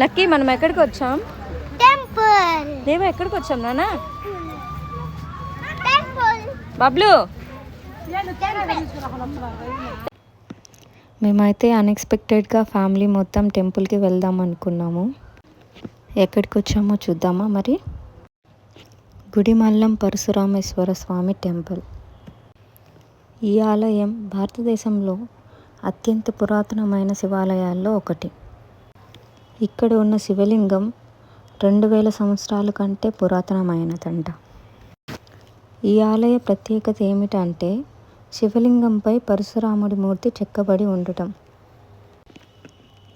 Lucky మనం ఎక్కడికి వచ్చాం? టెంపుల్. దేవా ఎక్కడికి వచ్చాం నాన్న? టెంపుల్. బబ్లు మేమైతే అన్ఎక్స్పెక్టెడ్గా ఫ్యామిలీ మొత్తం టెంపుల్కి వెళ్దాం అనుకున్నాము. ఎక్కడికి వచ్చామో చూద్దామా మరి. గుడిమల్లం పరశురామేశ్వర స్వామి టెంపుల్. ఈ ఆలయం భారతదేశంలో అత్యంత పురాతనమైన శివాలయాల్లో ఒకటి. ఇక్కడ ఉన్న శివలింగం 2000 సంవత్సరాల కంటే పురాతనమైనదంట. ఈ ఆలయ ప్రత్యేకత ఏమిటంటే శివలింగంపై పరశురాముడి మూర్తి చెక్కబడి ఉండటం.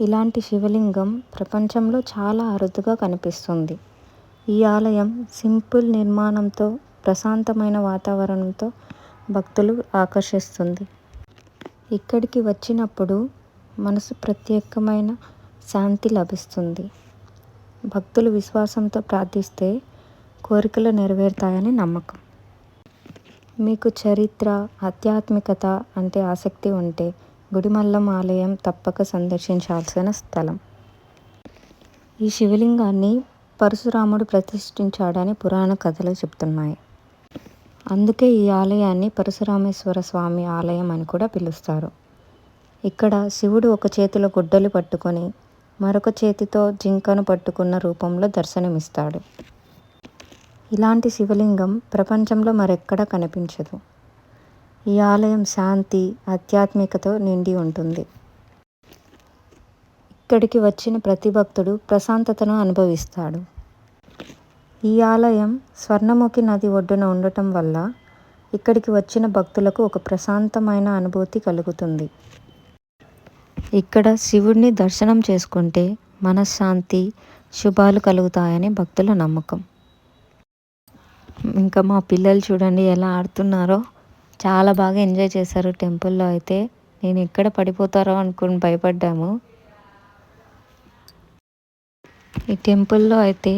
ఇలాంటి శివలింగం ప్రపంచంలో చాలా అరుదుగా కనిపిస్తుంది. ఈ ఆలయం సింపుల్ నిర్మాణంతో, ప్రశాంతమైన వాతావరణంతో భక్తులు ఆకర్షిస్తుంది. ఇక్కడికి వచ్చినప్పుడు మనసు ప్రత్యేకమైన శాంతి లభిస్తుంది. భక్తులు విశ్వాసంతో ప్రార్థిస్తే కోరికలు నెరవేరుతాయని నమ్మకం. మీకు చరిత్ర, ఆధ్యాత్మికత అంటే ఆసక్తి ఉంటే గుడిమల్లం ఆలయం తప్పక సందర్శించాల్సిన స్థలం. ఈ శివలింగాన్ని పరశురాముడు ప్రతిష్ఠించాడని పురాణ కథలు చెప్తున్నాయి. అందుకే ఈ ఆలయాన్ని పరశురామేశ్వర స్వామి ఆలయం అని కూడా పిలుస్తారు. ఇక్కడ శివుడు ఒక చేతిలో గుడ్డలు పట్టుకొని మరొక చేతితో జింకను పట్టుకున్న రూపంలో దర్శనమిస్తాడు. ఇలాంటి శివలింగం ప్రపంచంలో మరెక్కడా కనిపించదు. ఈ ఆలయం శాంతి, ఆధ్యాత్మికతో నిండి ఉంటుంది. ఇక్కడికి వచ్చిన ప్రతి భక్తుడు ప్రశాంతతను అనుభవిస్తాడు. ఈ ఆలయం స్వర్ణముఖి నది ఒడ్డున ఉండటం వల్ల ఇక్కడికి వచ్చిన భక్తులకు ఒక ప్రశాంతమైన అనుభూతి కలుగుతుంది. ఇక్కడ శివుడిని దర్శనం చేసుకుంటే మనశ్శాంతి, శుభాలు కలుగుతాయని భక్తుల నమ్మకం. ఇంకా మా పిల్లలు చూడండి ఎలా ఆడుతున్నారో, చాలా బాగా ఎంజాయ్ చేశారు టెంపుల్లో. అయితే నేను ఎక్కడ పడిపోతారో అనుకుని భయపడ్డాము. ఈ టెంపుల్లో అయితే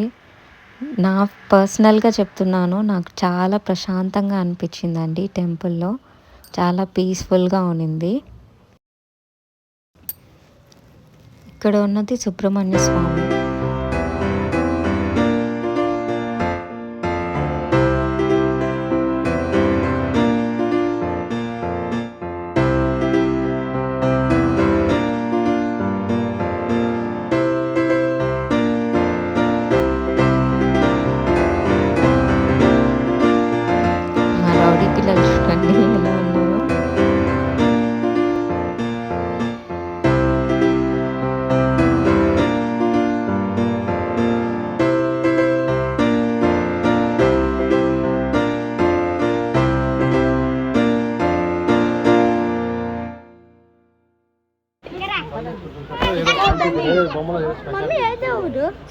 నా పర్సనల్గా చెప్తున్నాను, నాకు చాలా ప్రశాంతంగా అనిపించిందండి. టెంపుల్లో చాలా పీస్ఫుల్గా ఉన్నింది. ఇక్కడ ఉన్నది సుబ్రహ్మణ్య స్వామి. మా రౌడీ పిల్లలు చూడండి ఎలా ఉన్నారో.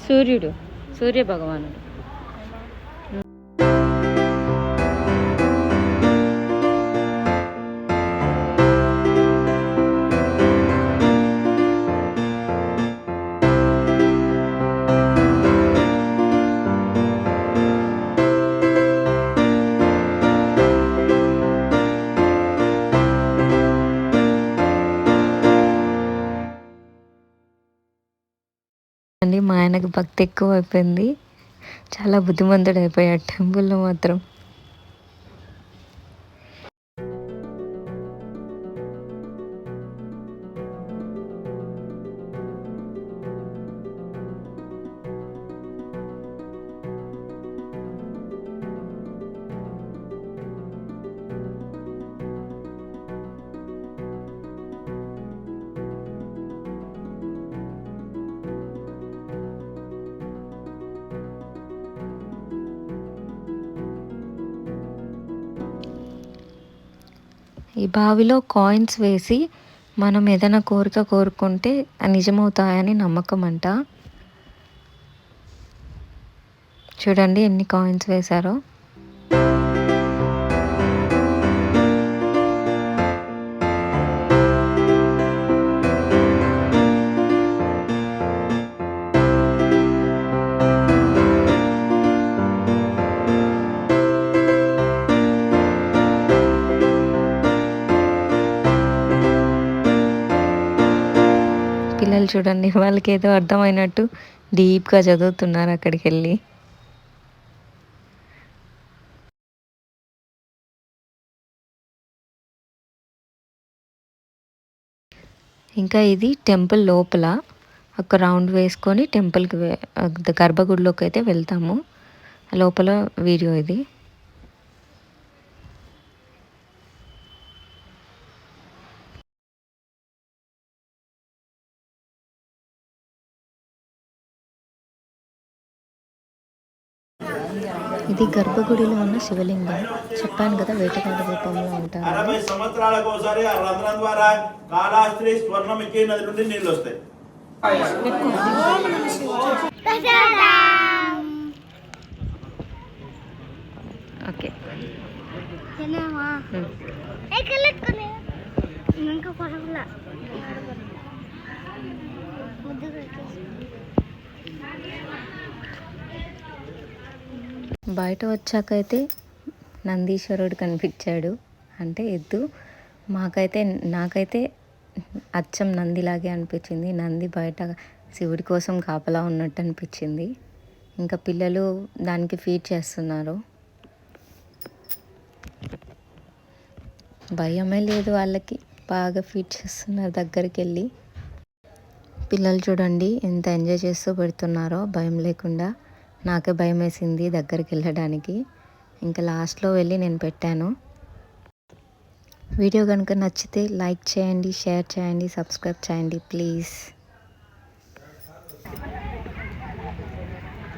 సూర్యుడు, సూర్య భగవానుడు. అండి మా ఆయనకు భక్తి ఎక్కువ అయిపోయింది, చాలా బుద్ధిమంతుడు అయిపోయాడు టెంపుల్లో మాత్రం. ఈ బావిలో కాయిన్స్ వేసి మనం ఏదైనా కోరిక కోరుకుంటే నిజమవుతాయని నమ్మకం అంట. చూడండి ఎన్ని కాయిన్స్ వేశారో. పిల్లలు పిల్లలు చూడండి, వాళ్ళకి ఏదో అర్థమైనట్టు డీప్గా చదువుతున్నారు అక్కడికి వెళ్ళి. ఇంకా ఇది టెంపుల్ లోపల ఒక రౌండ్ వేసుకొని టెంపుల్కి గర్భగుడిలోకి అయితే వెళ్తాము. లోపల వీడియో ఇది. ఇది గర్భగుడిలో ఉన్న శివలింగం. చెప్పాను కదా వేటగాడి రూపంలో ఉంటారు. 60 సంవత్సరాలకు ఒకసారి ఆ రంధ్రం ద్వారా కాళహస్తి స్వర్ణముఖి నది నుండి నీళ్ళు వస్తాయి. ఓకే. ఇంకా పొరగులా బయట వచ్చాకైతే నందీశ్వరుడు కనిపించాడు, అంటే ఎద్దు. నాకైతే అచ్చం నందిలాగే అనిపించింది. నంది బయట శివుడి కోసం కాపలా ఉన్నట్టు అనిపించింది. ఇంకా పిల్లలు దానికి ఫీడ్ చేస్తున్నారు. భయమే లేదు వాళ్ళకి, బాగా ఫీడ్ చేస్తున్నారు దగ్గరికి వెళ్ళి. పిల్లలు చూడండి ఎంత ఎంజాయ్ చేస్తూ పెడుతున్నారో భయం లేకుండా. నాకే భయం వేసింది దగ్గరికి వెళ్ళడానికి. ఇంకా లాస్ట్లో వెళ్ళి నేను పెట్టాను. వీడియో కనుక నచ్చితే లైక్ చేయండి, షేర్ చేయండి, సబ్స్క్రైబ్ చేయండి ప్లీజ్.